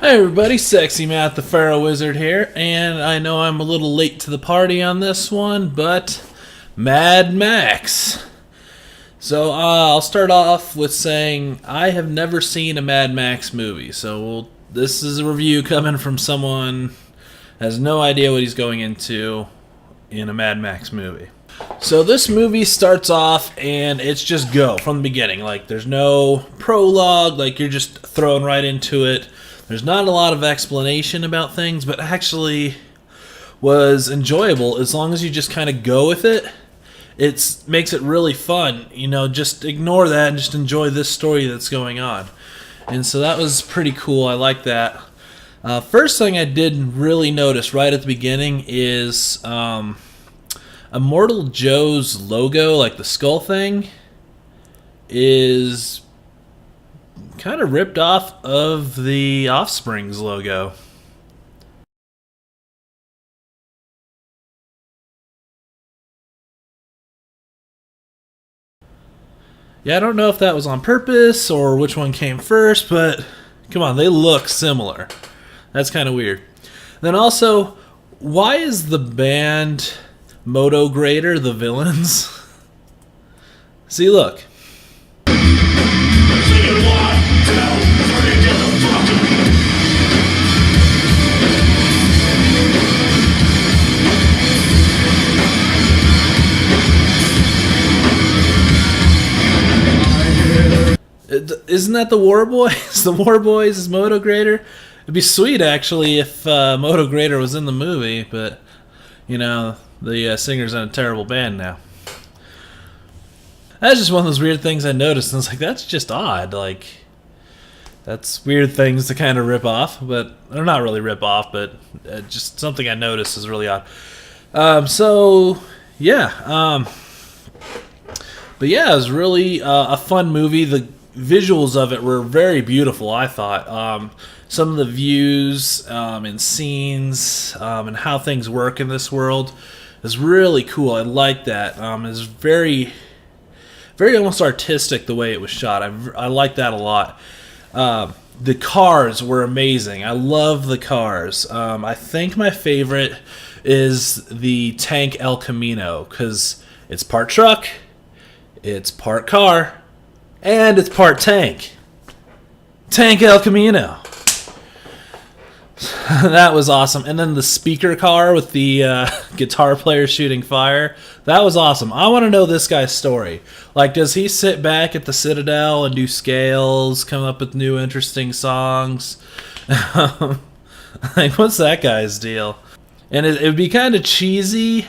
Hey everybody, Sexy Matt the Pharaoh Wizard here, and I know I'm a little late to the party on this one, but Mad Max. I'll start off with saying I have never seen a Mad Max movie, this is a review coming from someone who has no idea what he's going into in a Mad Max movie. So this movie starts off and it's just go from the beginning. Like there's no prologue, like you're just thrown right into it. There's not a lot of explanation about things, but actually was enjoyable as long as you just kind of go with it. It makes it really fun. Just ignore that and just enjoy this story that's going on. And so that was pretty cool. I like that. First thing I did really notice right at the beginning is Immortal Joe's logo, like the skull thing, is kind of ripped off of the Offspring's logo. Yeah, I don't know if that was on purpose or which one came first, but come on, they look similar. That's kind of weird. Then also, why is the band Moto Grader the villains? See, look. Isn't that the War Boys? The War Boys is Moto Grader? It'd be sweet, actually, if Moto Grader was in the movie, but, the singer's in a terrible band now. That's just one of those weird things I noticed, and I was like, that's just odd. Like, that's weird things to kind of rip off, but, or not really rip off, but just something I noticed is really odd. Yeah. But yeah, it was really a fun movie. The visuals of it were very beautiful, I thought. Some of the views and scenes and how things work in this world is really cool. I like that. It's very, very almost artistic the way it was shot. I like that a lot. The cars were amazing. I love the cars. I think my favorite is the tank El Camino because it's part truck, it's part car, and it's part tank. Tank El Camino. That was awesome. And then the speaker car with the guitar player shooting fire. That was awesome. I want to know this guy's story. Like, does he sit back at the Citadel and do scales, come up with new interesting songs? Like, what's that guy's deal? And it would be kind of cheesy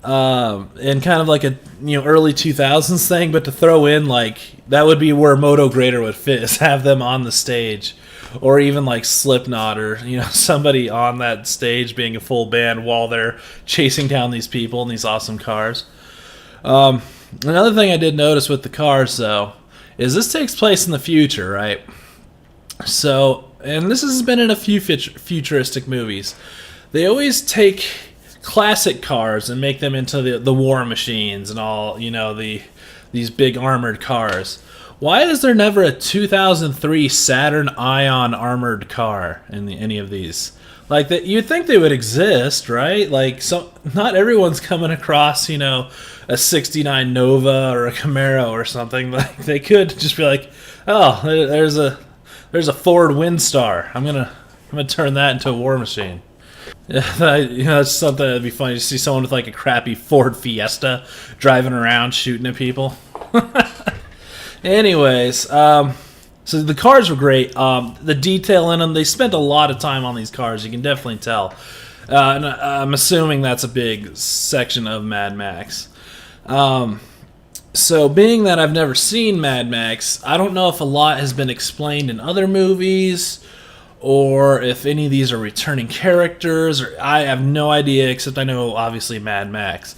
and kind of like a early 2000s thing, but to throw in, like, that would be where Moto Grader would fit, is have them on the stage. Or even like Slipknot or somebody on that stage being a full band while they're chasing down these people in these awesome cars. Another thing I did notice with the cars, though, is this takes place in the future, right? So, and this has been in a few futuristic movies. They always take classic cars and make them into the war machines and all, these big armored cars. Why is there never a 2003 Saturn Ion armored car in any of these? Like, that, you'd think they would exist, right? Like, not everyone's coming across, a 69 Nova or a Camaro or something. Like, they could just be like, oh, there's a Ford Windstar. I'm gonna turn that into a war machine. That's something that'd be funny to see someone with like a crappy Ford Fiesta driving around shooting at people. Anyways, so the cars were great. The detail in them, they spent a lot of time on these cars. You can definitely tell. And I'm assuming that's a big section of Mad Max. So being that I've never seen Mad Max, I don't know if a lot has been explained in other movies or if any of these are returning characters. Or I have no idea, except I know, obviously, Mad Max.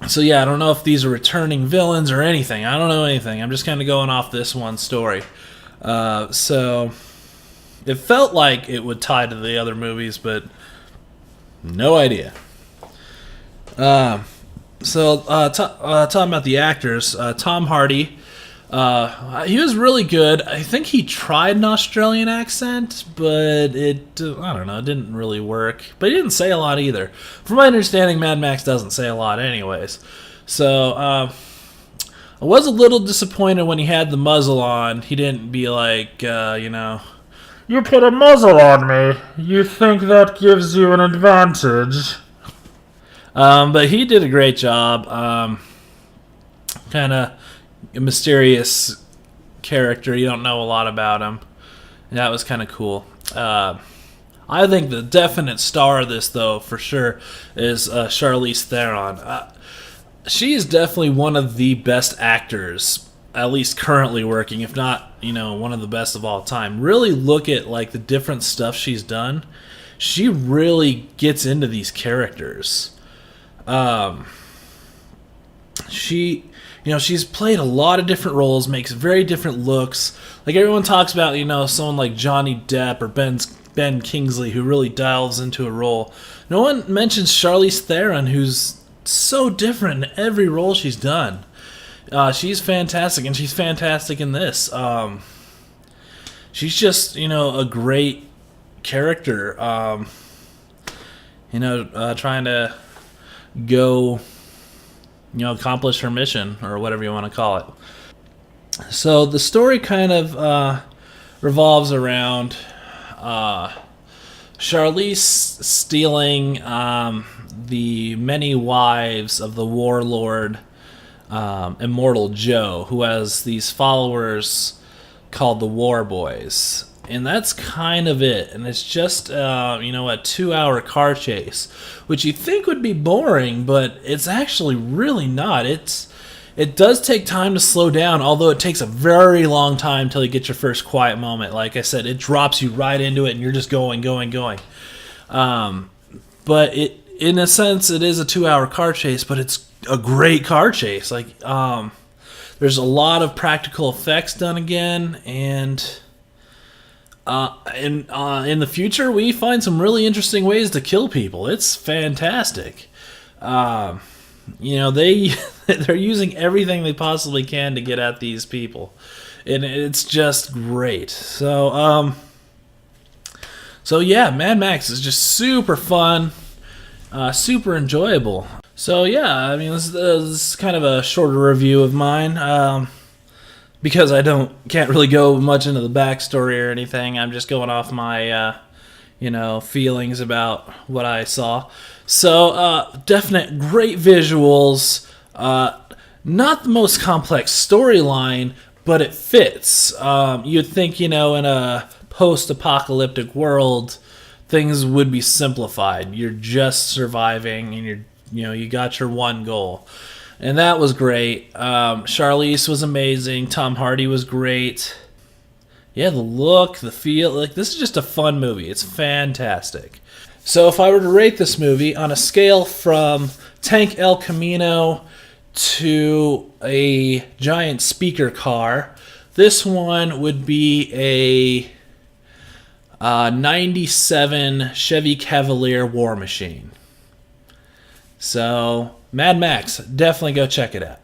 So yeah, I don't know if these are returning villains or anything. I don't know anything. I'm just kind of going off this one story. So it felt like it would tie to the other movies, but no idea. Talking about the actors, Tom Hardy He was really good. I think he tried an Australian accent, but I don't know, it didn't really work. But he didn't say a lot either. From my understanding, Mad Max doesn't say a lot anyways. So, I was a little disappointed when he had the muzzle on. He didn't be like, you put a muzzle on me. You think that gives you an advantage. But he did a great job. Kind of a mysterious character. You don't know a lot about him. And that was kind of cool. I think the definite star of this, though, for sure, is Charlize Theron. She's definitely one of the best actors, at least currently working, if not, one of the best of all time. Really look at like the different stuff she's done. She really gets into these characters. She's played a lot of different roles, makes very different looks. Like everyone talks about, someone like Johnny Depp or Ben Kingsley who really dials into a role. No one mentions Charlize Theron, who's so different in every role she's done. She's fantastic, and she's fantastic in this. She's just, a great character. Trying to go, accomplish her mission, or whatever you want to call it. So the story kind of revolves around Charlize stealing the many wives of the warlord Immortal Joe, who has these followers called the War Boys. And that's kind of it. And it's just, a 2-hour car chase, which you think would be boring, but it's actually really not. It does take time to slow down, although it takes a very long time till you get your first quiet moment. Like I said, it drops you right into it, and you're just going. But in a sense, it is a 2-hour car chase, but it's a great car chase. Like, there's a lot of practical effects done again, and in the future, we find some really interesting ways to kill people. It's fantastic. They're using everything they possibly can to get at these people, and it's just great. So yeah, Mad Max is just super fun, super enjoyable. So yeah, I mean, this is kind of a shorter review of mine. Because I can't really go much into the backstory or anything. I'm just going off my, feelings about what I saw. So, definite great visuals. Not the most complex storyline, but it fits. You'd think, in a post-apocalyptic world, things would be simplified. You're just surviving, and you got your one goal. And that was great. Charlize was amazing. Tom Hardy was great. Yeah, the look, the feel. This is just a fun movie. It's fantastic. So if I were to rate this movie on a scale from Tank El Camino to a giant speaker car, this one would be a 97 Chevy Cavalier War Machine. So Mad Max, definitely go check it out.